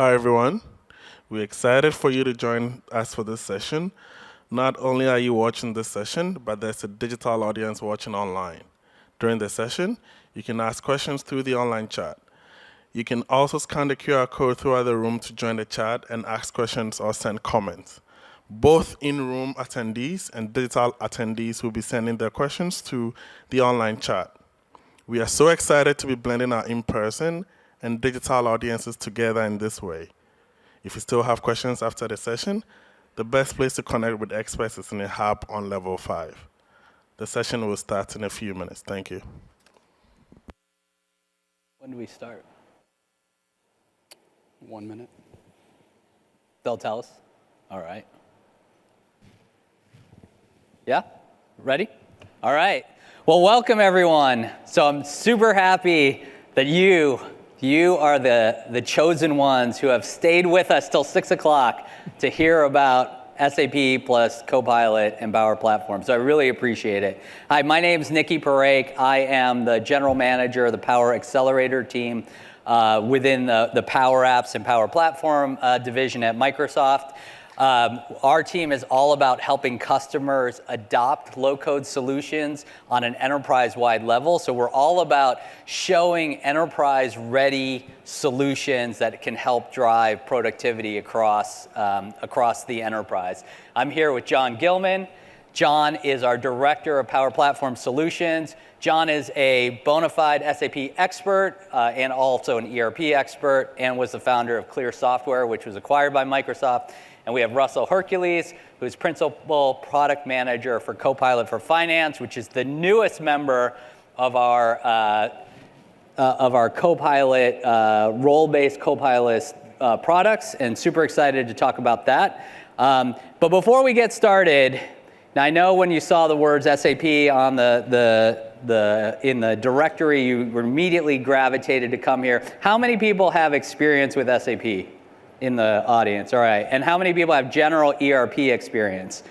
Hi, everyone. We're excited for you to join us for this session. Not only are you watching this session, but there's a digital audience watching online. During the session, you can ask questions through the online chat. You can also scan the QR code throughout the room to join the chat and ask questions or send comments. Both in-room attendees and digital attendees will be sending their questions to the online chat. We are so excited to be blending our in-person and digital audiences together in this way. If you still have questions after the session, the best place to connect with experts is in the hub on level 5. The session will start in a few minutes. Thank you. When do we start? 1 minute. They'll tell us? All right. Yeah? Ready? All right. Well, welcome, everyone. So I'm super happy that you are the chosen ones who have stayed with us till 6 o'clock to hear about SAP plus Copilot and Power Platform. So I really appreciate it. Hi, my name is Niki Parekh. I am the general manager of the Power Accelerator team within the Power Apps and Power Platform division at Microsoft. Our team is all about helping customers adopt low-code solutions on an enterprise-wide level. So we're all about showing enterprise-ready solutions that can help drive productivity across the enterprise. I'm here with Jon Gilman. Jon is our Director of Power Platform Solutions. Jon is a bona fide SAP expert and also an ERP expert, and was the founder of Clear Software, which was acquired by Microsoft. And we have Russel Hercules, who's Principal Product Manager for Copilot for Finance, which is the newest member of our Copilot, role-based Copilot products, and super excited to talk about that. But before we get started, now I know when you saw the words SAP on in the directory, you immediately gravitated to come here. How many people have experience with SAP? In the audience, all right. And how many people have general ERP experience?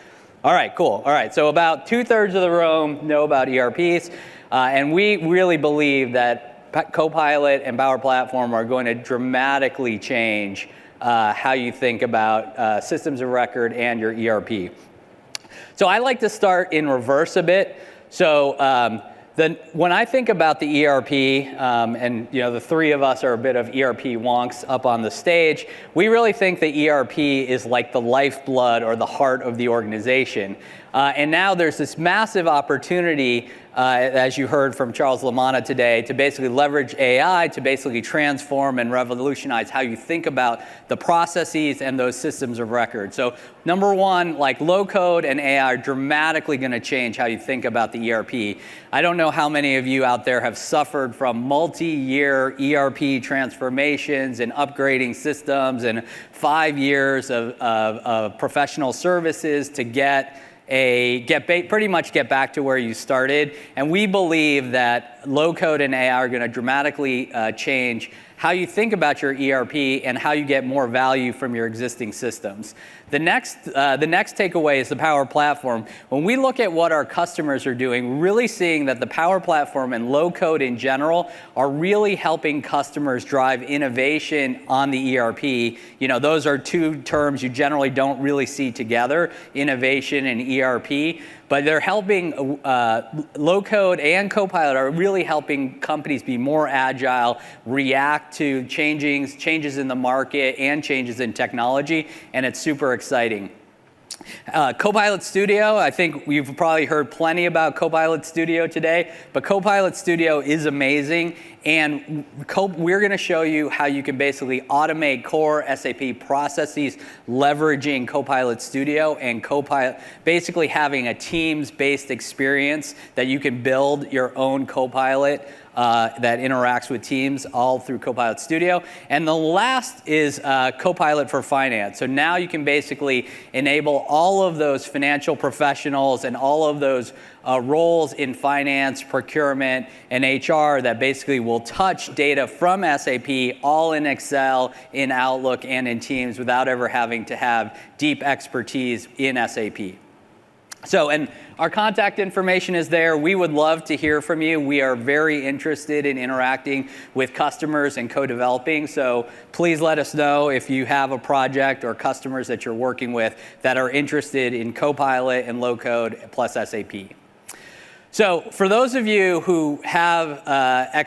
All right, cool. All right, so about 2/3 of the room know about ERPs, and we really believe that Copilot and Power Platform are going to dramatically change how you think about systems of record and your ERP. So I like to start in reverse a bit. So when I think about the ERP, and the three of us are a bit of ERP wonks up on the stage, we really think the ERP is like the lifeblood or the heart of the organization. And now there's this massive opportunity, as you heard from Charles 𝗲🗫 today, to basically leverage AI to basically transform and revolutionize how you think about the processes and those systems of record. So number one, like low code and AI are dramatically going to change how you think about the ERP. I don't know how many of you out there have suffered from multi-year ERP transformations and upgrading systems and 5 years of professional services to pretty much get back to where you started. And we believe that low code and AI are going to dramatically change how you think about your ERP and how you get more value from your existing systems. The next takeaway is the Power Platform. When we look at what our customers are doing, we're really seeing that the Power Platform and low code in general are really helping customers drive innovation on the ERP. Those are two terms you generally don't really see together, innovation and ERP. But they're helping, low code and Copilot are really helping companies be more agile, react to changes in the market and changes in technology, and it's super exciting. Copilot Studio, I think you've probably heard plenty about Copilot Studio today, but Copilot Studio is amazing, and we're going to show you how you can basically automate core SAP processes leveraging Copilot Studio and basically having a Teams-based experience that you can build your own Copilot that interacts with Teams all through Copilot Studio. And the last is Copilot for Finance. So now you can basically enable all of those financial professionals and all of those roles in finance, procurement, and HR that basically will touch data from SAP all in Excel, in Outlook, and in Teams without ever having to have deep expertise in SAP. So, and our contact information is there. We would love to hear from you. We are very interested in interacting with customers and co-developing. So please let us know if you have a project or customers that you're working with that are interested in Copilot and low code plus SAP. So for those of you who have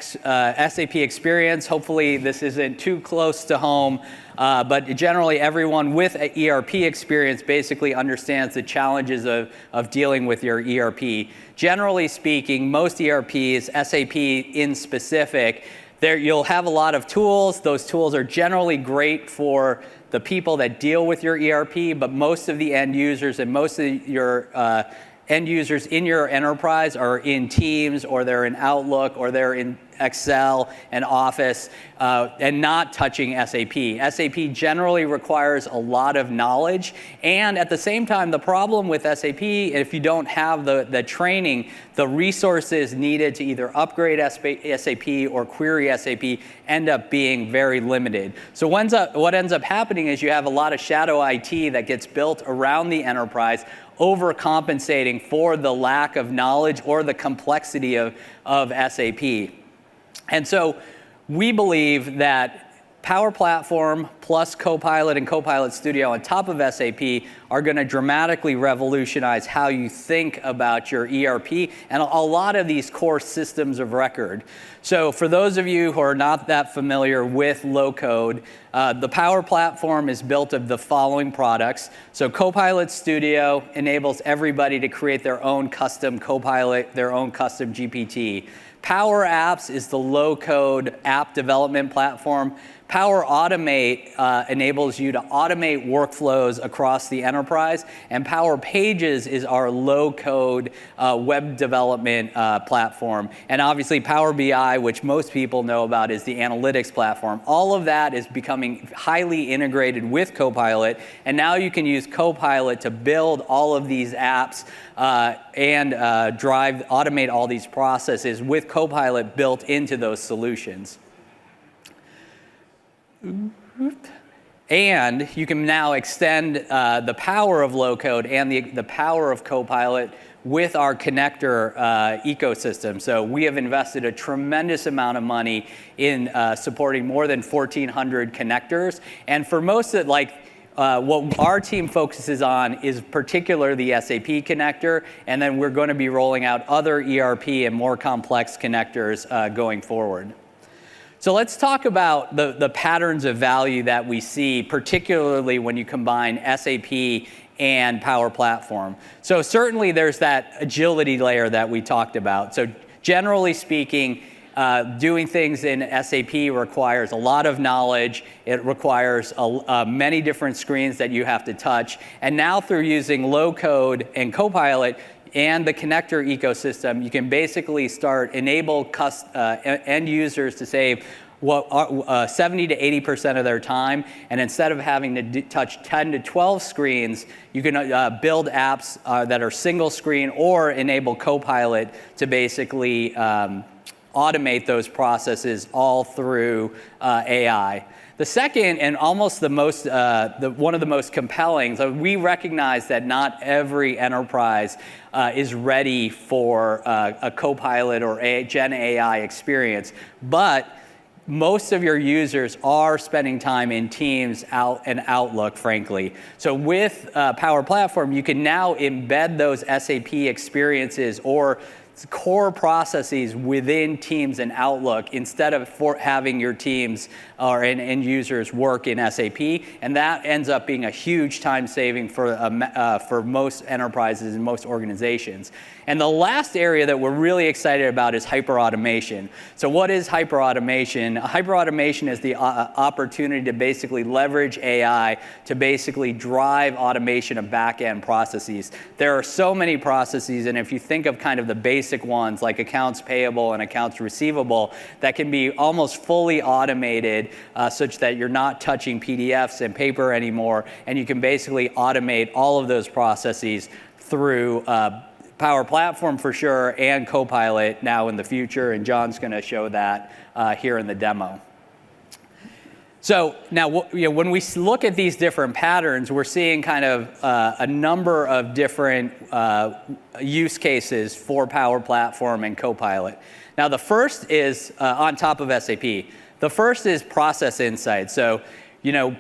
SAP experience, hopefully this isn't too close to home, but generally everyone with an ERP experience basically understands the challenges of dealing with your ERP. Generally speaking, most ERPs, SAP in specific, you'll have a lot of tools. Those tools are generally great for the people that deal with your ERP, but most of the end users and most of your end users in your enterprise are in Teams, or they're in Outlook, or they're in Excel and Office, and not touching SAP. SAP generally requires a lot of knowledge, and at the same time, the problem with SAP, if you don't have the training, the resources needed to either upgrade SAP or query SAP end up being very limited. So what ends up happening is you have a lot of shadow IT that gets built around the enterprise, overcompensating for the lack of knowledge or the complexity of SAP. And so we believe that Power Platform plus Copilot and Copilot Studio on top of SAP are going to dramatically revolutionize how you think about your ERP and a lot of these core systems of record. So for those of you who are not that familiar with low code, the Power Platform is built of the following products. So Copilot Studio enables everybody to create their own custom Copilot, their own custom GPT. Power Apps is the low-code app development platform. Power Automate enables you to automate workflows across the enterprise. And Power Pages is our low-code web development platform. And obviously Power BI, which most people know about, is the analytics platform. All of that is becoming highly integrated with Copilot. And now you can use Copilot to build all of these apps and automate all these processes with Copilot built into those solutions. And you can now extend the power of low code and the power of Copilot with our connector ecosystem. So we have invested a tremendous amount of money in supporting more than 1,400 connectors. And for most of what our team focuses on is particularly the SAP connector, and then we're going to be rolling out other ERP and more complex connectors going forward. So let's talk about the patterns of value that we see, particularly when you combine SAP and Power Platform. So certainly there's that agility layer that we talked about. So generally speaking, doing things in SAP requires a lot of knowledge. It requires many different screens that you have to touch. And now through using low code and Copilot and the connector ecosystem, you can basically enable end users to save 70 to 80% of their time. And instead of having to touch 10 to 12 screens, you can build apps that are single screen or enable Copilot to basically automate those processes all through AI. The second, and almost the most, one of the most compelling, so we recognize that not every enterprise is ready for a Copilot or a Gen AI experience, but most of your users are spending time in Teams and Outlook, frankly. So with Power Platform, you can now embed those SAP experiences or core processes within Teams and Outlook instead of having your teams or end users work in SAP, and that ends up being a huge time saving for most enterprises and most organizations. And the last area that we're really excited about is hyperautomation. So what is hyperautomation? Hyperautomation is the opportunity to basically leverage AI to basically drive automation of back-end processes. There are so many processes, and if you think of kind of the basic ones like accounts payable and accounts receivable, that can be almost fully automated such that you're not touching PDFs and paper anymore, and you can basically automate all of those processes through Power Platform for sure, and Copilot now in the future, and Jon's going to show that here in the demo. So now, when we look at these different patterns, we're seeing kind of a number of different use cases for Power Platform and Copilot. Now, the first is on top of SAP. The first is process insights. So,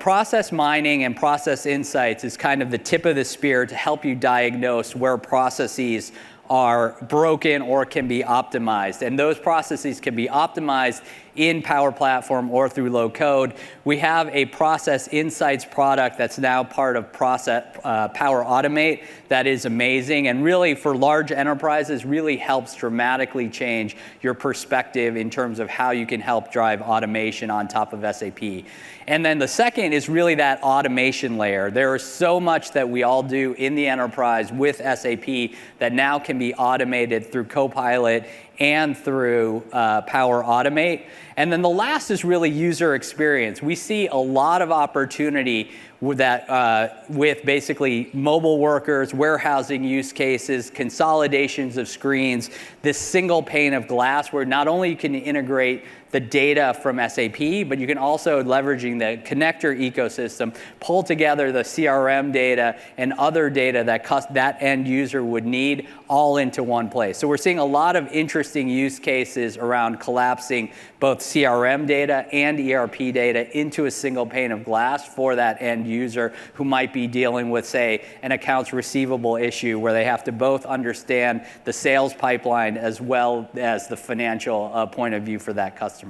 process mining and process insights is kind of the tip of the spear to help you diagnose where processes are broken or can be optimized. And those processes can be optimized in Power Platform or through low code. We have a process insights product that's now part of Power Automate that is amazing, and really for large enterprises really helps dramatically change your perspective in terms of how you can help drive automation on top of SAP. And then the second is really that automation layer. There is so much that we all do in the enterprise with SAP that now can be automated through Copilot and through Power Automate. And then the last is really user experience. We see a lot of opportunity with that, with basically mobile workers, warehousing use cases, consolidations of screens, this single pane of glass where not only you can integrate the data from SAP, but you can also, leveraging the connector ecosystem, pull together the CRM data and other data that end user would need all into one place. So we're seeing a lot of interesting use cases around collapsing both CRM data and ERP data into a single pane of glass for that end user who might be dealing with, say, an accounts receivable issue where they have to both understand the sales pipeline as well as the financial point of view for that customer.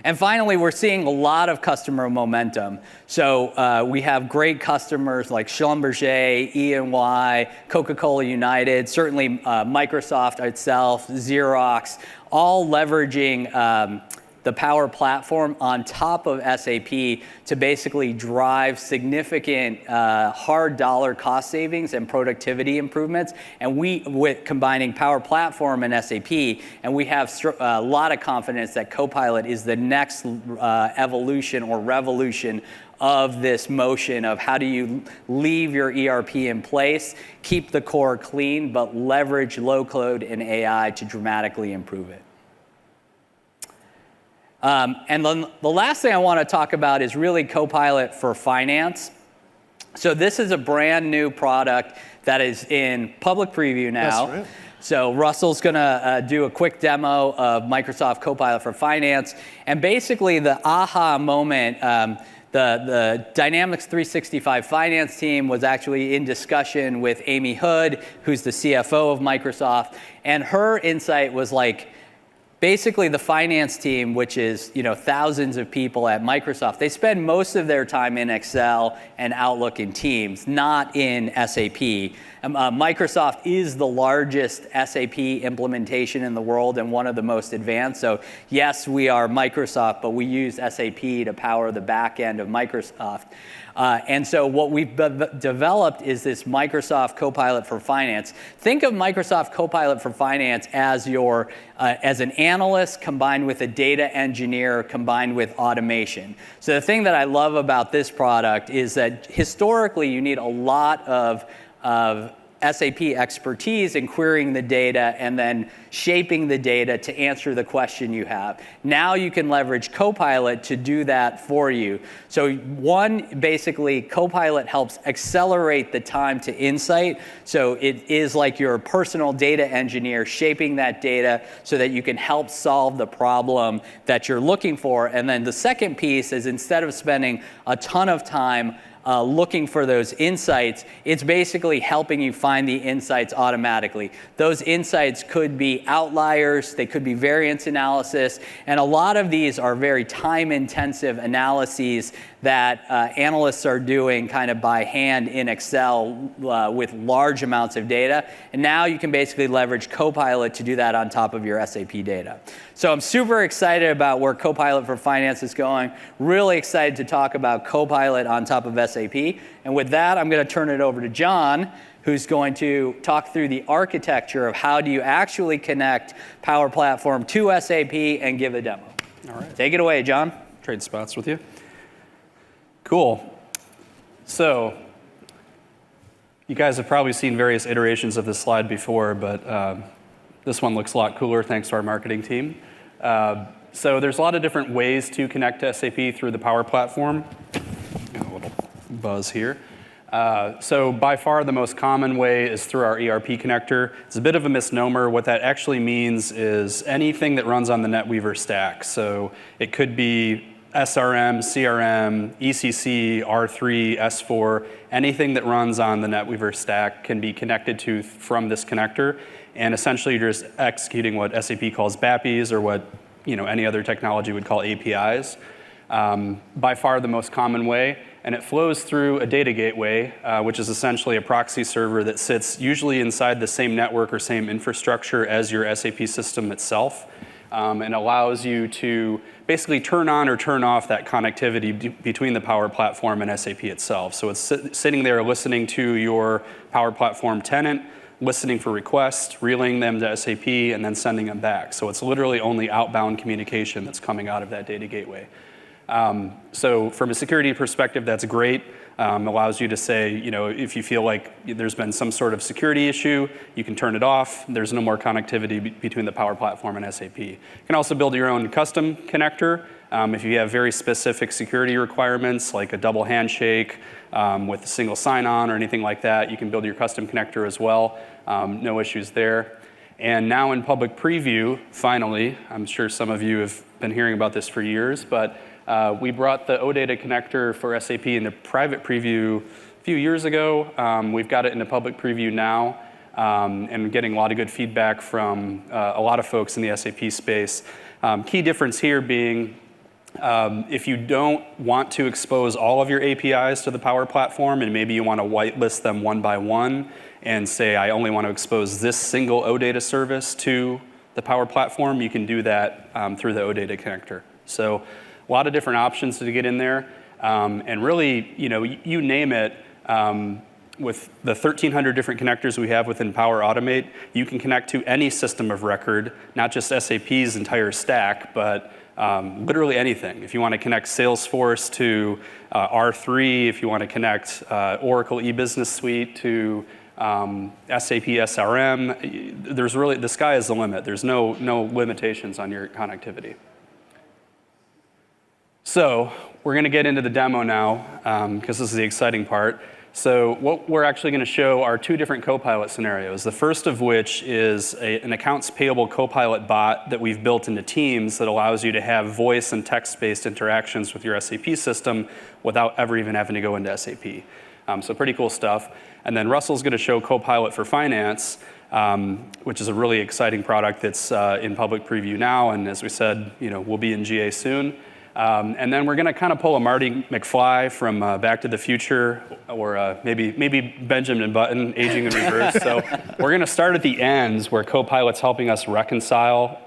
And finally, we're seeing a lot of customer momentum. So we have great customers like Schlumberger, E&Y, Coca-Cola United, certainly Microsoft itself, Xerox, all leveraging the Power Platform on top of SAP to basically drive significant hard dollar cost savings and productivity improvements. And with combining Power Platform and SAP, and we have a lot of confidence that Copilot is the next evolution or revolution of this motion of how do you leave your ERP in place, keep the core clean, but leverage low code and AI to dramatically improve it. And then the last thing I want to talk about is really Copilot for Finance. So this is a brand new product that is in public preview now. That's right. So Russell's going to do a quick demo of Microsoft Copilot for Finance. And basically the aha moment, the Dynamics 365 finance team was actually in discussion with Amy Hood, who's the CFO of Microsoft. And her insight was like, basically, the finance team, which is thousands of people at Microsoft, they spend most of their time in Excel and Outlook and Teams, not in SAP. Microsoft is the largest SAP implementation in the world and one of the most advanced. So yes, we are Microsoft, but we use SAP to power the back end of Microsoft. And so what we've developed is this Microsoft Copilot for Finance. Think of Microsoft Copilot for Finance as as an analyst combined with a data engineer combined with automation. So the thing that I love about this product is that historically you need a lot of SAP expertise in querying the data and then shaping the data to answer the question you have. Now you can leverage Copilot to do that for you. So basically Copilot helps accelerate the time to insight. So it is like your personal data engineer shaping that data so that you can help solve the problem that you're looking for. And then the second piece is instead of spending a ton of time looking for those insights, it's basically helping you find the insights automatically. Those insights could be outliers, they could be variance analysis, and a lot of these are very time-intensive analyses that analysts are doing kind of by hand in Excel with large amounts of data. And now you can basically leverage Copilot to do that on top of your SAP data. So I'm super excited about where Copilot for Finance is going. Really excited to talk about Copilot on top of SAP. And with that, I'm going to turn it over to Jon, who's going to talk through the architecture of how do you actually connect Power Platform to SAP and give a demo. All right. Take it away, Jon. Trade spots with you. Cool. So you guys have probably seen various iterations of this slide before, but this one looks a lot cooler thanks to our marketing team. So there's a lot of different ways to connect to SAP through the Power Platform. Got a little buzz here. So by far the most common way is through our ERP connector. It's a bit of a misnomer. What that actually means is anything that runs on the NetWeaver stack. So it could be SRM, CRM, ECC, R3, S4, anything that runs on the NetWeaver stack can be connected to from this connector. And essentially you're just executing what SAP calls BAPIs or what any other technology would call APIs. By far the most common way. And it flows through a data gateway, which is essentially a proxy server that sits usually inside the same network or same infrastructure as your SAP system itself, and allows you to basically turn on or turn off that connectivity between the Power Platform and SAP itself. So it's sitting there listening to your Power Platform tenant, listening for requests, relaying them to SAP, and then sending them back. So it's literally only outbound communication that's coming out of that data gateway. So from a security perspective, that's great. Allows you to say, if you feel like there's been some sort of security issue, you can turn it off. There's no more connectivity between the Power Platform and SAP. You can also build your own custom connector. If you have very specific security requirements, like a double handshake with a single sign-on or anything like that, you can build your custom connector as well. No issues there. And now in public preview, finally, I'm sure some of you have been hearing about this for years, but we brought the OData connector for SAP into private preview a few years ago. We've got it into public preview now, and getting a lot of good feedback from a lot of folks in the SAP space. Key difference here being, if you don't want to expose all of your APIs to the Power Platform, and maybe you want to whitelist them one by one, and say, I only want to expose this single OData service to the Power Platform, you can do that through the OData connector. So a lot of different options to get in there. And really, you name it, with the 1,300 different connectors we have within Power Automate, you can connect to any system of record, not just SAP's entire stack, but literally anything. If you want to connect Salesforce to R3, if you want to connect Oracle E-Business Suite to SAP SRM, the sky is the limit. There's no limitations on your connectivity. So we're going to get into the demo now, because this is the exciting part. So what we're actually going to show are two different Copilot scenarios. The first of which is an accounts payable Copilot bot that we've built into Teams that allows you to have voice and text-based interactions with your SAP system without ever even having to go into SAP. So pretty cool stuff. And then Russell's going to show Copilot for Finance, which is a really exciting product that's in public preview now, and as we said, will be in GA soon. And then we're going to kind of pull a Marty McFly from Back to the Future, or maybe Benjamin Button, aging in reverse. So we're going to start at the ends where Copilot's helping us reconcile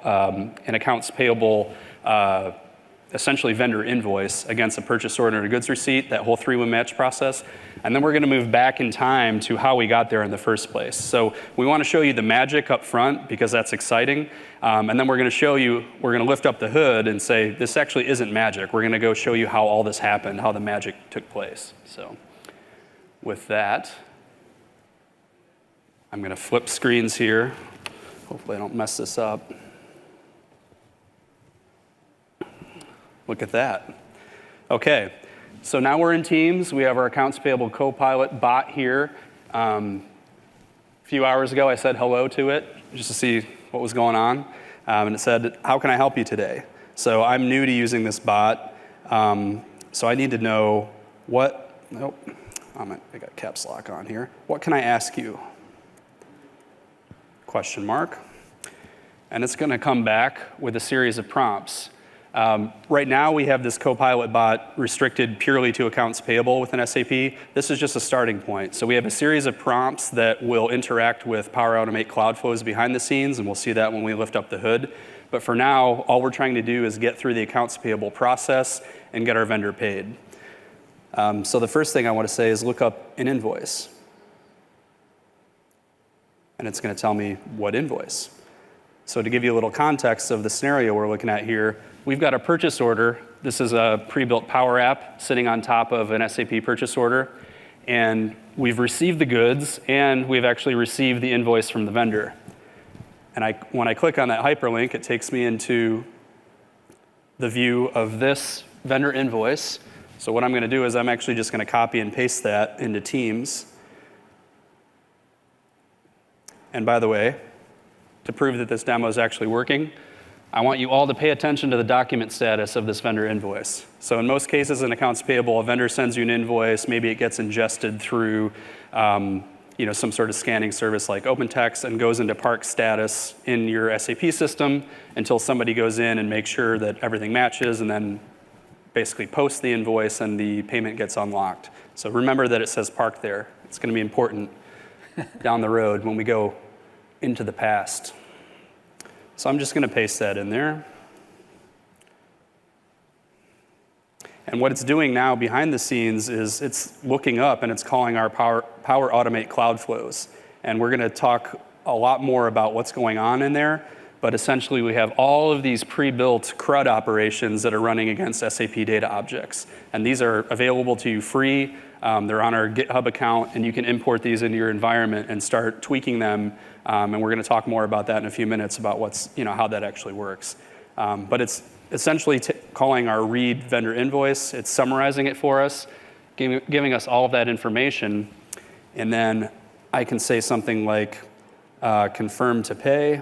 an accounts payable, essentially vendor invoice against a purchase order and a goods receipt, that whole three-way match process. And then we're going to move back in time to how we got there in the first place. So we want to show you the magic up front because that's exciting. And then we're going to lift up the hood and say, this actually isn't magic. We're going to go show you how all this happened, how the magic took place. So with that, I'm going to flip screens here. Hopefully I don't mess this up. Look at that. Okay. So now we're in Teams. We have our accounts payable Copilot bot here. A few hours ago, I said hello to it just to see what was going on. And it said, how can I help you today? So I'm new to using this bot. So I need to know I got caps lock on here. What can I ask you? Question mark. And it's going to come back with a series of prompts. Right now, we have this Copilot bot restricted purely to accounts payable within SAP. This is just a starting point. So we have a series of prompts that will interact with Power Automate Cloud Flows behind the scenes, and we'll see that when we lift up the hood. But for now, all we're trying to do is get through the accounts payable process and get our vendor paid. So the first thing I want to say is look up an invoice. And it's going to tell me what invoice. So to give you a little context of the scenario we're looking at here, we've got a purchase order. This is a pre-built Power App sitting on top of an SAP purchase order. And we've received the goods, and we've actually received the invoice from the vendor. And when I click on that hyperlink, it takes me into the view of this vendor invoice. So what I'm going to do is I'm actually just going to copy and paste that into Teams. And by the way, to prove that this demo is actually working, I want you all to pay attention to the document status of this vendor invoice. So in most cases in accounts payable, a vendor sends you an invoice, maybe it gets ingested through some sort of scanning service like OpenText and goes into park status in your SAP system until somebody goes in and makes sure that everything matches and then basically posts the invoice and the payment gets unlocked. So remember that it says park there. It's going to be important down the road when we go into the past. So I'm just going to paste that in there. And what it's doing now behind the scenes is it's looking up and it's calling our Power Automate cloud flows. And we're going to talk a lot more about what's going on in there. But essentially, we have all of these pre-built CRUD operations that are running against SAP data objects. And these are available to you free. They're on our GitHub account, and you can import these into your environment and start tweaking them. And we're going to talk more about that in a few minutes about how that actually works. But it's essentially calling our read vendor invoice. It's summarizing it for us, giving us all of that information. And then I can say something like confirm to pay.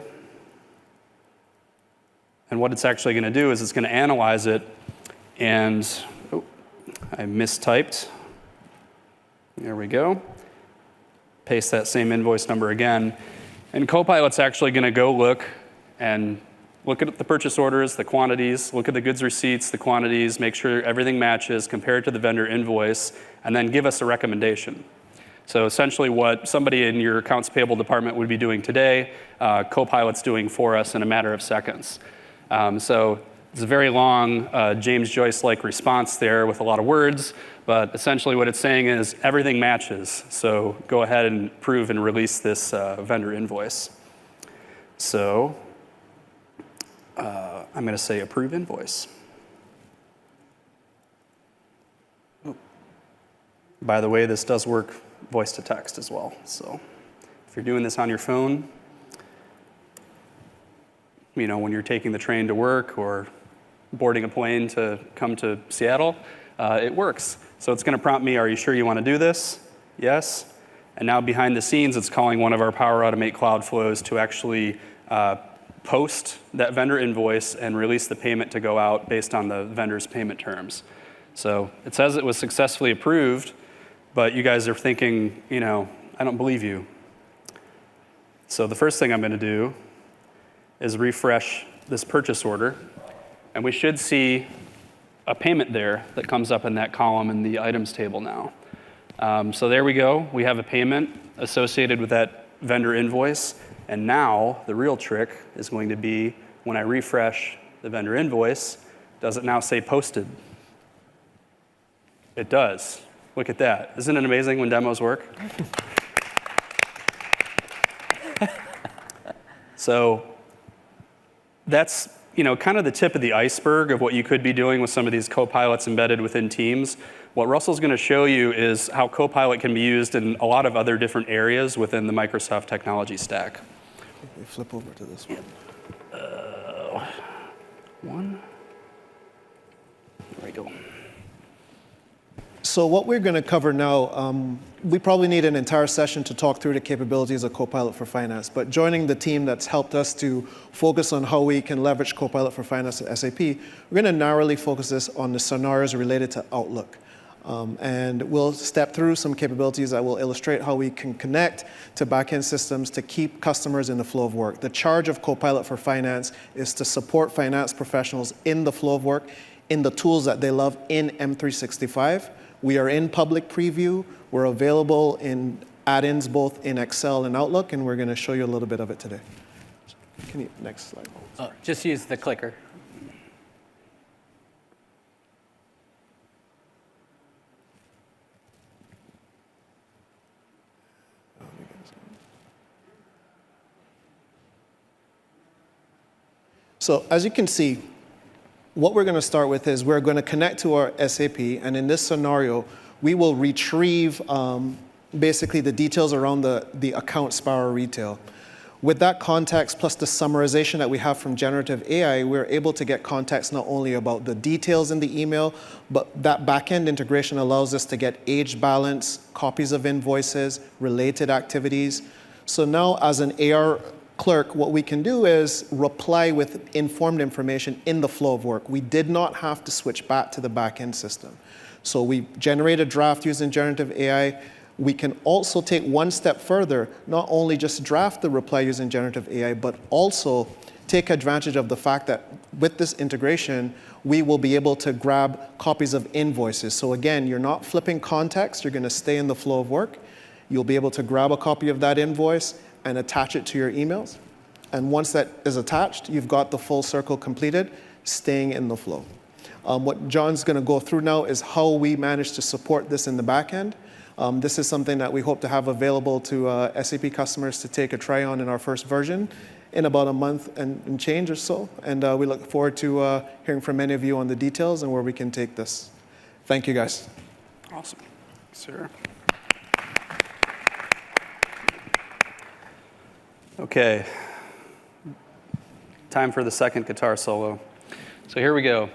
And what it's actually going to do is it's going to analyze it. And I mistyped. There we go. Paste that same invoice number again. And Copilot's actually going to go look at the purchase orders, the quantities, look at the goods receipts, the quantities, make sure everything matches, compare it to the vendor invoice, and then give us a recommendation. So essentially what somebody in your accounts payable department would be doing today, Copilot's doing for us in a matter of seconds. So it's a very long James Joyce-like response there with a lot of words, but essentially what it's saying is everything matches. So go ahead and approve and release this vendor invoice. So I'm going to say approve invoice. Oh. By the way, this does work voice to text as well. So if you're doing this on your phone, when you're taking the train to work or boarding a plane to come to Seattle, it works. So it's going to prompt me, are you sure you want to do this? Yes. And now behind the scenes, it's calling one of our Power Automate cloud flows to actually post that vendor invoice and release the payment to go out based on the vendor's payment terms. So it says it was successfully approved, but you guys are thinking, I don't believe you. So the first thing I'm going to do is refresh this purchase order, and we should see a payment there that comes up in that column in the items table now. So there we go. We have a payment associated with that vendor invoice, and now the real trick is going to be when I refresh the vendor invoice, does it now say posted? It does. Look at that. Isn't it amazing when demos work? So that's kind of the tip of the iceberg of what you could be doing with some of these Copilots embedded within Teams. What Russell's going to show you is how Copilot can be used in a lot of other different areas within the Microsoft technology stack. We flip over to this one. There we go. So what we're going to cover now, we probably need an entire session to talk through the capabilities of Copilot for Finance, but joining the team that's helped us to focus on how we can leverage Copilot for Finance at SAP, we're going to narrowly focus this on the scenarios related to Outlook. And we'll step through some capabilities that will illustrate how we can connect to backend systems to keep customers in the flow of work. The charge of Copilot for Finance is to support finance professionals in the flow of work, in the tools that they love in M365. We are in public preview. We're available in add-ins both in Excel and Outlook, and we're going to show you a little bit of it today. Can you, next slide. Just use the clicker. So as you can see, what we're going to start with is we're going to connect to our SAP, and in this scenario, we will retrieve basically the details around the account Sparrow Retail. With that context plus the summarization that we have from generative AI, we're able to get context not only about the details in the email, but that back-end integration allows us to get age balance, copies of invoices, related activities. So now as an AR clerk, what we can do is reply with informed information in the flow of work. We did not have to switch back to the back-end system. So we generate a draft using generative AI. We can also take one step further, not only just draft the reply using generative AI, but also take advantage of the fact that with this integration, we will be able to grab copies of invoices. So again, you're not flipping context, you're going to stay in the flow of work. You'll be able to grab a copy of that invoice and attach it to your emails. And once that is attached, you've got the full circle completed, staying in the flow. What John's going to go through now is how we manage to support this in the back end. This is something that we hope to have available to SAP customers to take a try on in our first version in about a month and change or so. And we look forward to hearing from many of you on the details and where we can take this. Thank you, guys. Awesome. Sir. Okay. Time for the second guitar solo. So here we go.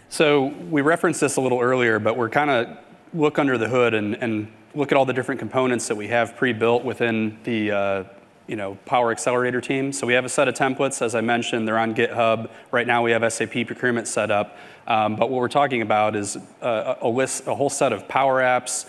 So we referenced this a little earlier, but we're kind of look under the hood and look at all the different components that we have pre-built within the Power Accelerator team. So we have a set of templates, as I mentioned, they're on GitHub. Right now we have SAP procurement set up. But what we're talking about is a whole set of Power Apps,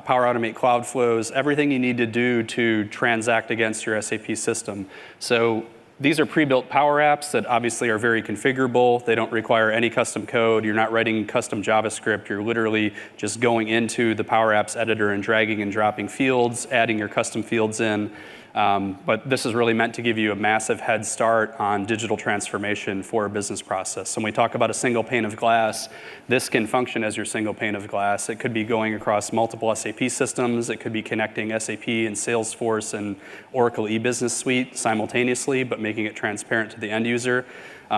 Power Automate Cloud Flows, everything you need to do to transact against your SAP system. So these are pre-built Power Apps that obviously are very configurable. They don't require any custom code. You're not writing custom JavaScript. You're literally just going into the Power Apps editor and dragging and dropping fields, adding your custom fields in. But this is really meant to give you a massive head start on digital transformation for a business process. So when we talk about a single pane of glass, this can function as your single pane of glass. It could be going across multiple SAP systems. It could be connecting SAP and Salesforce and Oracle E-Business Suite simultaneously, but making it transparent to the end user.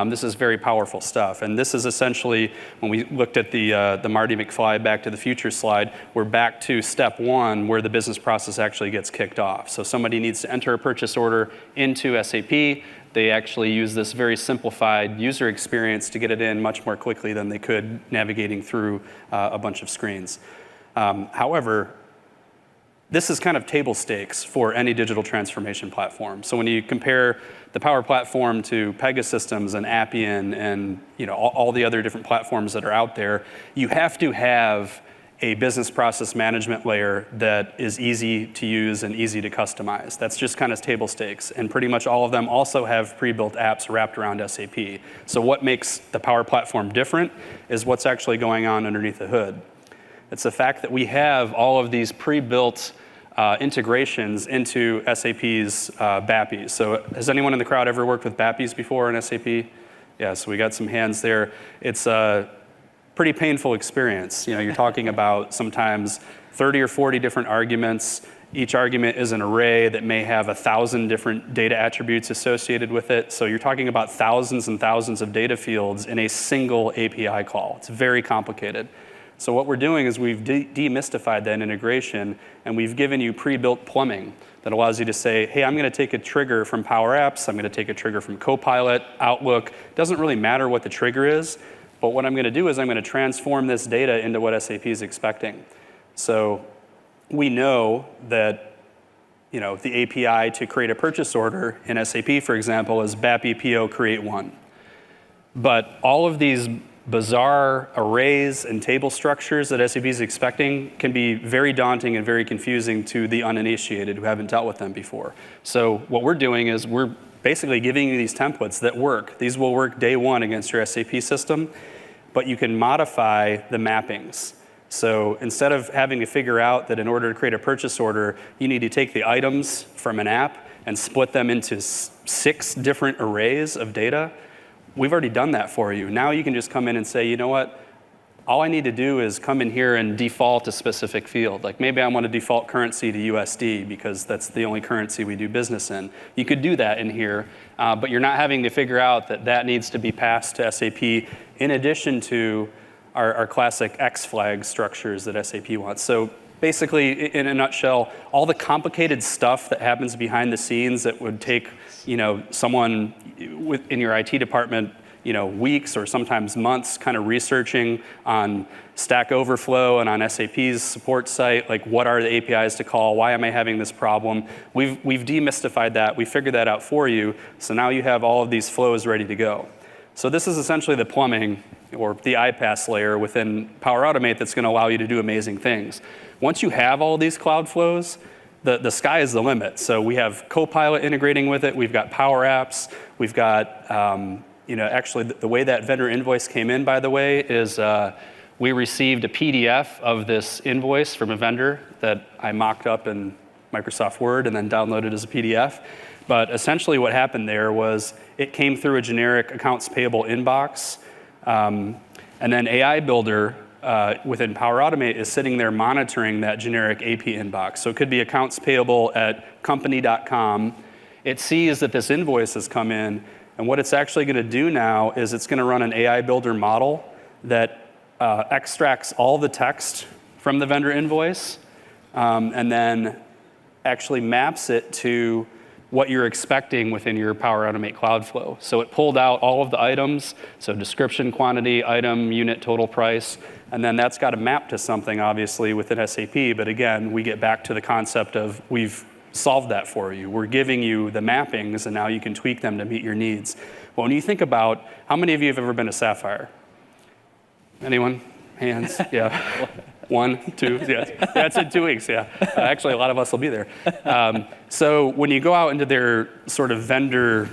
This is very powerful stuff. And this is essentially, when we looked at the 𝗦𝗽𝗲𝗀𝗀𝗀 Back to the Future slide, we're back to step one where the business process actually gets kicked off. So somebody needs to enter a purchase order into SAP. They actually use this very simplified user experience to get it in much more quickly than they could navigating through a bunch of screens. However, this is kind of table stakes for any digital transformation platform. So when you compare the Power Platform to Pegasystems and Appian and all the other different platforms that are out there, you have to have a business process management layer that is easy to use and easy to customize. That's just kind of table stakes. And pretty much all of them also have pre-built apps wrapped around SAP. So what makes the Power Platform different is what's actually going on underneath the hood. It's the fact that we have all of these pre-built integrations into SAP's BAPIs. So has anyone in the crowd ever worked with BAPIs before in SAP? Yeah, so we got some hands there. It's a pretty painful experience. You're talking about sometimes 30 or 40 different arguments. Each argument is an array that may have 1,000 different data attributes associated with it. So you're talking about thousands and thousands of data fields in a single API call. It's very complicated. So what we're doing is we've demystified that integration, and we've given you pre-built plumbing that allows you to say, hey, I'm going to take a trigger from Power Apps, I'm going to take a trigger from Copilot, Outlook. It doesn't really matter what the trigger is, but what I'm going to do is I'm going to transform this data into what SAP is expecting. So we know that the API to create a purchase order in SAP, for example, is BAPI PO create one. But all of these bizarre arrays and table structures that SAP is expecting can be very daunting and very confusing to the uninitiated who haven't dealt with them before. So what we're doing is we're basically giving you these templates that work. These will work day one against your SAP system, but you can modify the mappings. So instead of having to figure out that in order to create a purchase order, you need to take the items from an app and split them into 6 different arrays of data, we've already done that for you. Now you can just come in and say, you know what? All I need to do is come in here and default a specific field. Like maybe I want to default currency to USD because that's the only currency we do business in. You could do that in here, but you're not having to figure out that that needs to be passed to SAP in addition to our classic X flag structures that SAP wants. So basically, in a nutshell, all the complicated stuff that happens behind the scenes that would take, someone in your IT department, weeks or sometimes months kind of researching on Stack Overflow and on SAP's support site, like what are the APIs to call, why am I having this problem? We've demystified that, we figured that out for you, so now you have all of these flows ready to go. So this is essentially the plumbing or the iPaaS layer within Power Automate that's going to allow you to do amazing things. Once you have all these cloud flows, the sky is the limit. So we have Copilot integrating with it, we've got Power Apps, we've got actually, the way that vendor invoice came in, by the way, is we received a PDF of this invoice from a vendor that I mocked up in Microsoft Word and then downloaded as a PDF. But essentially what happened there was it came through a generic accounts payable inbox, and then AI Builder within Power Automate is sitting there monitoring that generic AP inbox. So it could be accounts payable at company.com. It sees that this invoice has come in, and what it's actually going to do now is it's going to run an AI Builder model that extracts all the text from the vendor invoice and then actually maps it to what you're expecting within your Power Automate Cloud Flow. So it pulled out all of the items, so description, quantity, item, unit, total price, and then that's got to map to something, obviously, within SAP. But again, we get back to the concept of we've solved that for you. We're giving you the mappings, and now you can tweak them to meet your needs. Well, when you think about, how many of you have ever been to Sapphire? Anyone? Hands? Yeah. 1, 2, yeah. That's in 2 weeks, yeah. Actually, a lot of us will be there. So when you go out into their sort of vendor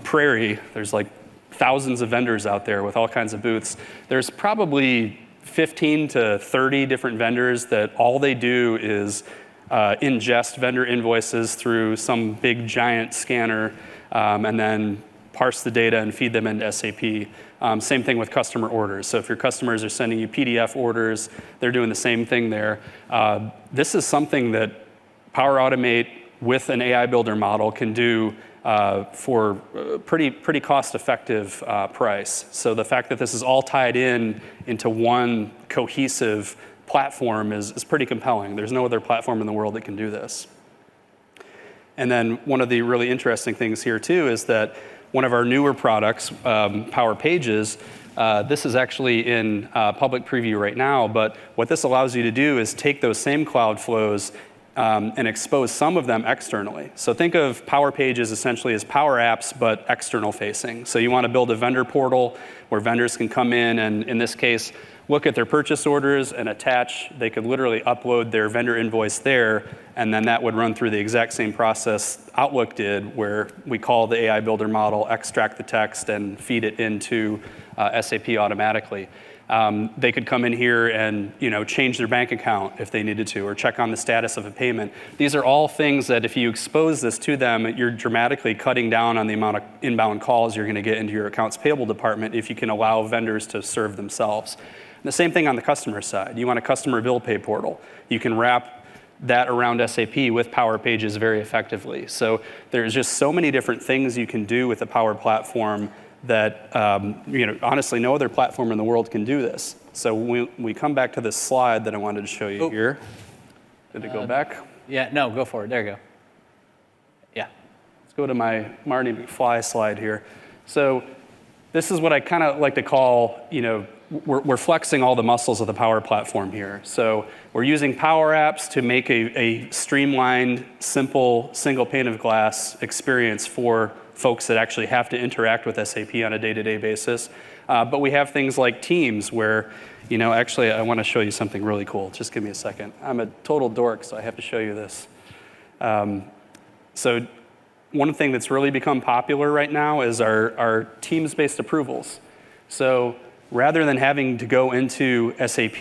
prairie, there's like thousands of vendors out there with all kinds of booths. There's probably 15 to 30 different vendors that all they do is ingest vendor invoices through some big giant scanner and then parse the data and feed them into SAP. Same thing with customer orders. So if your customers are sending you PDF orders, they're doing the same thing there. This is something that Power Automate with an AI Builder model can do for a pretty cost-effective price. So the fact that this is all tied into one cohesive platform is pretty compelling. There's no other platform in the world that can do this. And then one of the really interesting things here too is that one of our newer products, Power Pages, this is actually in public preview right now, but what this allows you to do is take those same cloud flows and expose some of them externally. So think of Power Pages essentially as Power Apps, but external facing. So you want to build a vendor portal where vendors can come in this case, look at their purchase orders and attach. They could literally upload their vendor invoice there, and then that would run through the exact same process Outlook did, where we call the AI Builder model, extract the text, and feed it into SAP automatically. They could come in here and change their bank account if they needed to, or check on the status of a payment. These are all things that if you expose this to them, you're dramatically cutting down on the amount of inbound calls you're going to get into your accounts payable department if you can allow vendors to serve themselves. The same thing on the customer side. You want a customer bill pay portal. You can wrap that around SAP with Power Pages very effectively. So there's just so many different things you can do with the Power Platform that honestly no other platform in the world can do this. So we come back to this slide that I wanted to show you here. Did it go back? Yeah, no, go for it. There you go. Yeah. Let's go to my Marty McFly slide here. So this is what I kind of like to call, we're flexing all the muscles of the Power Platform here. So we're using Power Apps to make a streamlined, simple, single pane of glass experience for folks that actually have to interact with SAP on a day-to-day basis. But we have things like Teams where, actually I want to show you something really cool. Just give me a second. I'm a total dork, so I have to show you this. So one thing that's really become popular right now is our Teams-based approvals. So rather than having to go into SAP,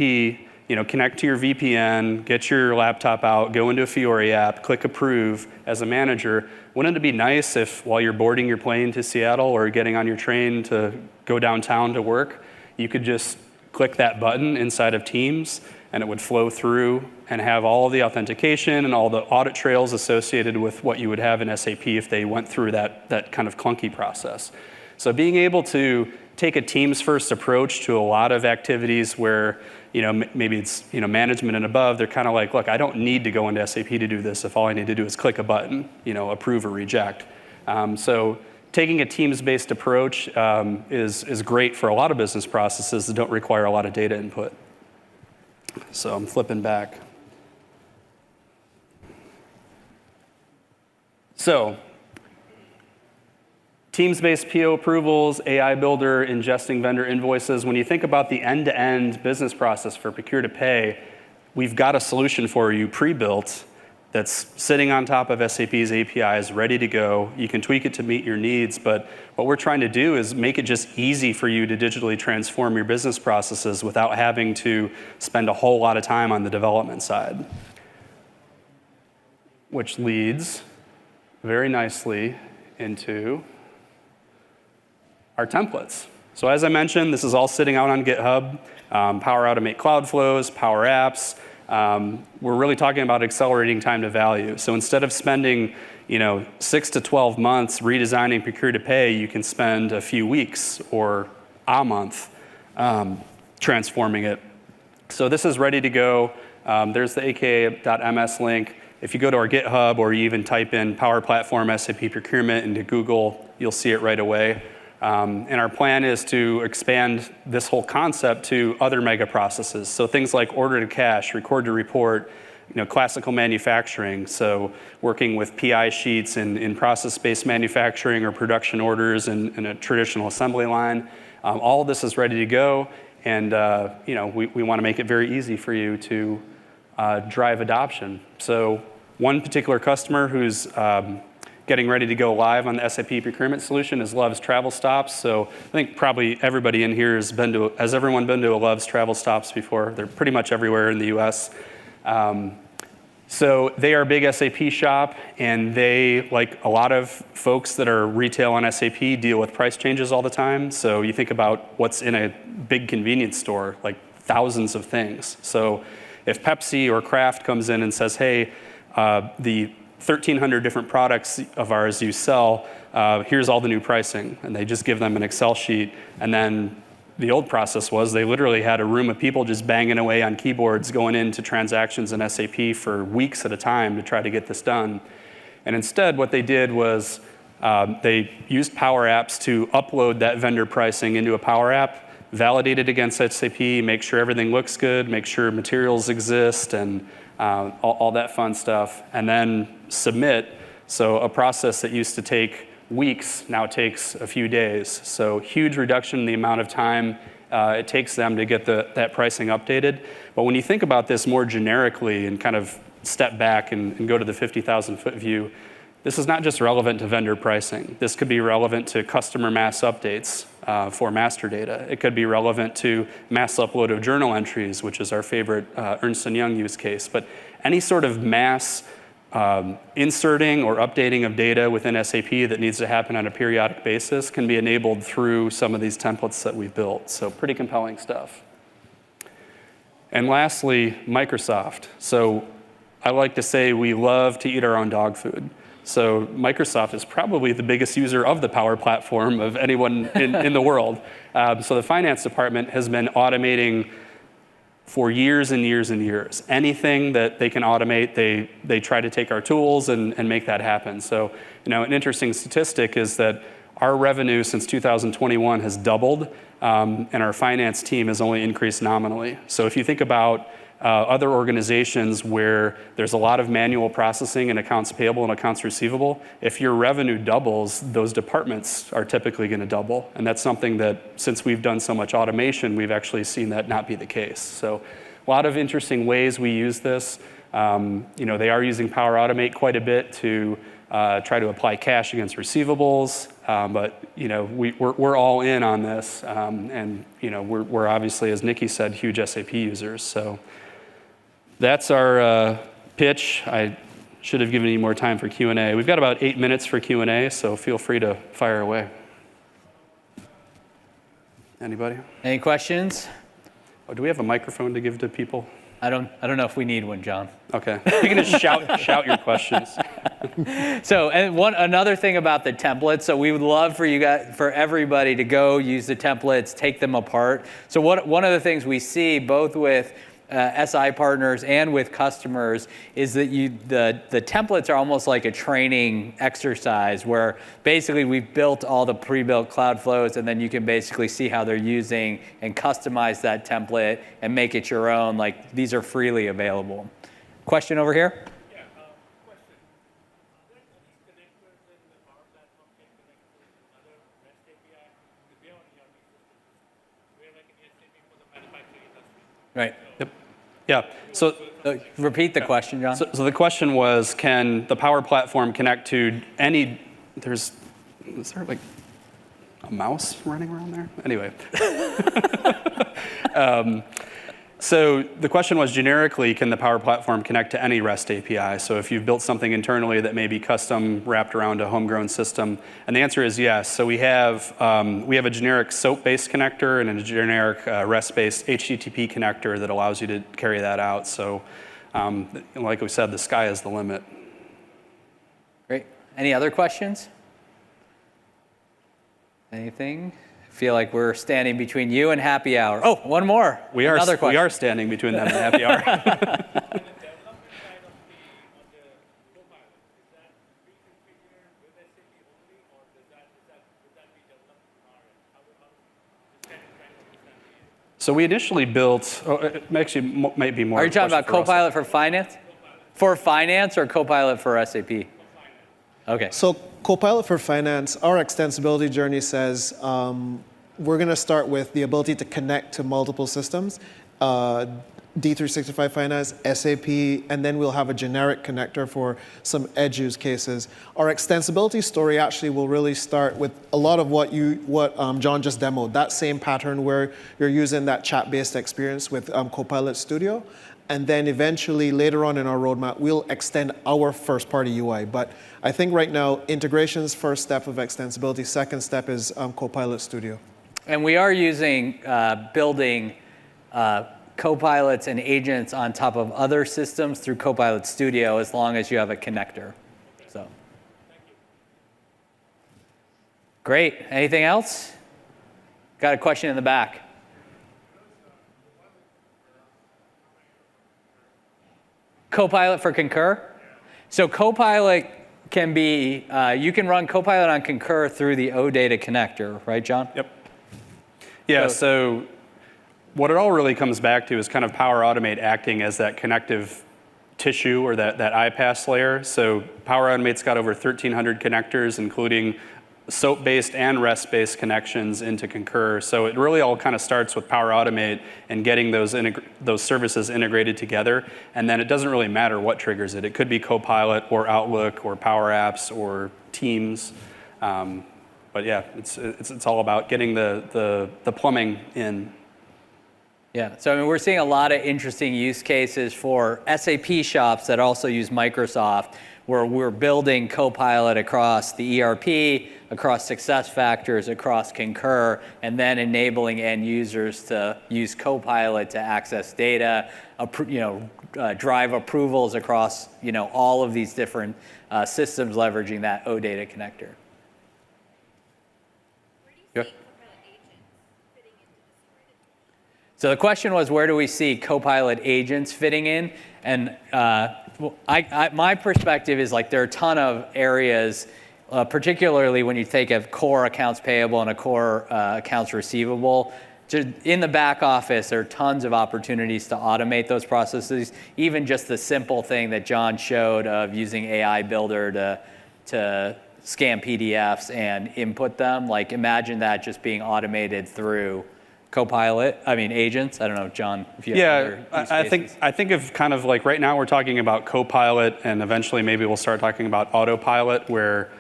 connect to your VPN, get your laptop out, go into a Fiori app, click approve as a manager, wouldn't it be nice if while you're boarding your plane to Seattle or getting on your train to go downtown to work, you could just click that button inside of Teams and it would flow through and have all of the authentication and all the audit trails associated with what you would have in SAP if they went through that kind of clunky process. So being able to take a teams first approach to a lot of activities where maybe it's management and above, they're kind of like, look, I don't need to go into SAP to do this if all I need to do is click a button, approve or reject. So taking a teams-based approach is great for a lot of business processes that don't require a lot of data input. So I'm flipping back. So teams-based PO approvals, AI builder, ingesting vendor invoices. When you think about the end-to-end business process for procure to pay, we've got a solution for you pre-built that's sitting on top of SAP's APIs, ready to go. You can tweak it to meet your needs, but what we're trying to do is make it just easy for you to digitally transform your business processes without having to spend a whole lot of time on the development side. Which leads very nicely into our templates. So as I mentioned, this is all sitting out on GitHub. Power Automate Cloud Flows, Power Apps. We're really talking about accelerating time to value. So instead of spending 6 to 12 months redesigning procure to pay, you can spend a few weeks or a month transforming it. So this is ready to go. There's the aka.ms link. If you go to our GitHub or you even type in Power Platform SAP Procurement into Google, you'll see it right away. And our plan is to expand this whole concept to other mega processes. So things like order to cash, record to report, classical manufacturing. So working with PI sheets in process-based manufacturing or production orders in a traditional assembly line. All of this is ready to go. And we want to make it very easy for you to drive adoption. So one particular customer who's getting ready to go live on the SAP procurement solution is Love's Travel Stops. So I think probably everybody in here has everyone been to a Love's Travel Stops before? They're pretty much everywhere in the US. So they are a big SAP shop, and they, like a lot of folks that are retail on SAP, deal with price changes all the time. So you think about what's in a big convenience store, like thousands of things. So if Pepsi or Kraft comes in and says, hey, the 1,300 different products of ours you sell, here's all the new pricing. And they just give them an Excel sheet. And then the old process was they literally had a room of people just banging away on keyboards going into transactions in SAP for weeks at a time to try to get this done. And instead, what they did was they used Power Apps to upload that vendor pricing into a Power App, validate it against SAP, make sure everything looks good, make sure materials exist, and all that fun stuff, and then submit. So a process that used to take weeks now takes a few days. So huge reduction in the amount of time it takes them to get that pricing updated. But when you think about this more generically and kind of step back and go to the 50,000-foot view, this is not just relevant to vendor pricing. This could be relevant to customer mass updates for master data. It could be relevant to mass upload of journal entries, which is our favorite Ernst & Young use case. But any sort of mass inserting or updating of data within SAP that needs to happen on a periodic basis can be enabled through some of these templates that we've built. So pretty compelling stuff. And lastly, Microsoft. So I like to say we love to eat our own dog food. So Microsoft is probably the biggest user of the Power Platform of anyone in the world. So the finance department has been automating for years and years and years. Anything that they can automate, they try to take our tools and make that happen. So an interesting statistic is that our revenue since 2021 has doubled, and our finance team has only increased nominally. So if you think about other organizations where there's a lot of manual processing in accounts payable and accounts receivable, if your revenue doubles, those departments are typically going to double. And that's something that, since we've done so much automation, we've actually seen that not be the case. So a lot of interesting ways we use this. They are using Power Automate quite a bit to try to apply cash against receivables. But we're all in on this. And we're obviously, as Niki said, huge SAP users. So that's our pitch. I should have given you more time for Q&A. We've got about 8 minutes for Q&A, so feel free to fire away. Anybody? Any questions? Oh, do we have a microphone to give to people? I don't know if we need one, John. Okay. You can just shout your questions. So, and another thing about the templates, so we would love for everybody to go use the templates, take them apart. So one of the things we see both with SI partners and with customers is that the templates are almost like a training exercise where basically we've built all the pre-built cloud flows, and then you can basically see how they're using and customize that template and make it your own. Like, these are freely available. Question over here? Right. Yep. Yeah. So repeat the question, John. So the question was, can the Power Platform connect to any? Is there like a mouse running around there? Anyway. So the question was, generically, can the Power Platform connect to any REST API? So if you've built something internally that may be custom wrapped around a homegrown system, and the answer is yes. So we have a generic SOAP-based connector and a generic REST-based HTTP connector that allows you to carry that out. So like we said, the sky is the limit. Great. Any other questions? Anything? Feel like we're standing between you and happy hour. Oh, one more. Another question. We are standing between them and happy hour. So we initially built, actually might be more. Are you talking about Copilot for finance? For finance or Copilot for SAP? Okay. So Copilot for Finance, our extensibility journey says we're going to start with the ability to connect to multiple systems, D365 Finance, SAP, and then we'll have a generic connector for some edge use cases. Our extensibility story actually will really start with a lot of what John just demoed, that same pattern where you're using that chat-based experience with Copilot Studio. And then eventually, later on in our roadmap, we'll extend our first-party UI. But I think right now, integration's first step of extensibility. Second step is Copilot Studio. And we are using, building Copilots and agents on top of other systems through Copilot Studio, as long as you have a connector. So, great. Anything else? Got a question in the back. Copilot for Concur. So Copilot can be, you can run Copilot on Concur through the OData connector, right, John? Yep. Yeah, so what it all really comes back to is kind of Power Automate acting as that connective tissue or that iPaaS layer. So Power Automate's got over 1,300 connectors, including SOAP-based and REST-based connections into Concur. So it really all kind of starts with Power Automate and getting those services integrated together. And then it doesn't really matter what triggers it. It could be Copilot or Outlook or Power Apps or Teams. But yeah, it's all about getting the plumbing in. Yeah, so I mean, we're seeing a lot of interesting use cases for SAP shops that also use Microsoft, where we're building Copilot across the ERP, across SuccessFactors, across Concur, and then enabling end users to use Copilot to access data, drive approvals across all of these different systems leveraging that OData connector. Where do you see Copilot agents fitting into this? So the question was, where do we see Copilot agents fitting in? And my perspective is like there are a ton of areas, particularly when you take a core accounts payable and a core accounts receivable. In the back office, there are tons of opportunities to automate those processes. Even just the simple thing that John showed of using AI Builder to scan PDFs and input them. Like, imagine that just being automated through Copilot, agents. I don't know, John, if you have other use cases. I think of kind of like right now we're talking about Copilot, and eventually maybe we'll start talking about autopilot, where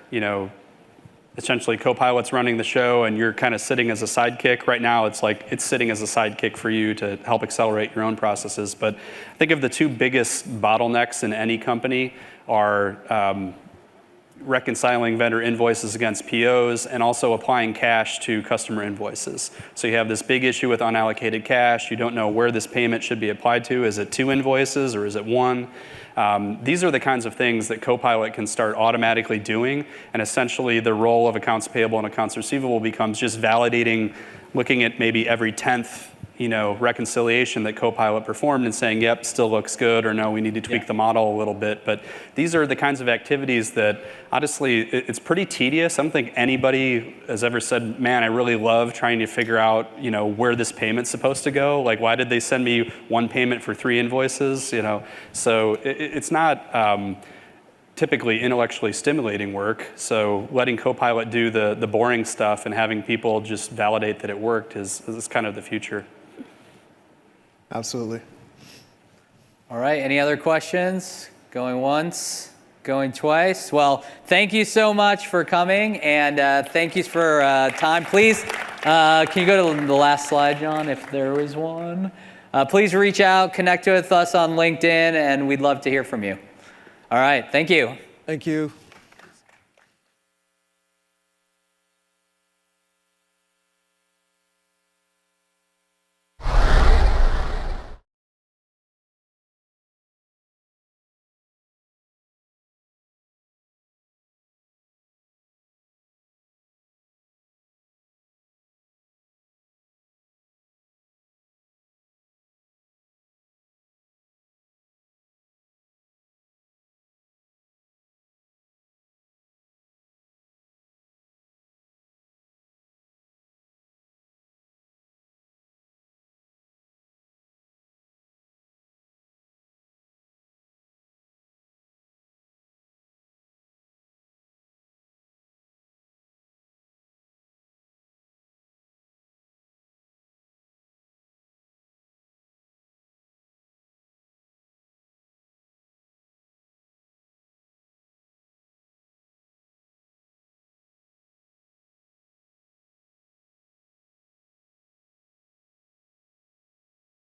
essentially Copilot's running the show and you're kind of sitting as a sidekick. Right now it's like it's sitting as a sidekick for you to help accelerate your own processes. But I think of the two biggest bottlenecks in any company are reconciling vendor invoices against POs and also applying cash to customer invoices. So you have this big issue with unallocated cash. You don't know where this payment should be applied to. Is it 2 invoices or is it 1? These are the kinds of things that Copilot can start automatically doing, and essentially the role of accounts payable and accounts receivable becomes just validating, looking at maybe every 10th reconciliation that Copilot performed and saying, yep, still looks good, or no, we need to tweak the model a little bit. But these are the kinds of activities that, honestly, it's pretty tedious. I don't think anybody has ever said, man, I really love trying to figure out, where this payment's supposed to go. Like, why did they send me one payment for 3 invoices? So it's not typically intellectually stimulating work. So letting Copilot do the boring stuff and having people just validate that it worked is kind of the future. Absolutely. All right, any other questions? Going once, going twice. Well, thank you so much for coming, and thank you for time. Please, can you go to the last slide, Jon, if there is one? Please reach out, connect with us on LinkedIn, and we'd love to hear from you. All right, thank you. Thank you.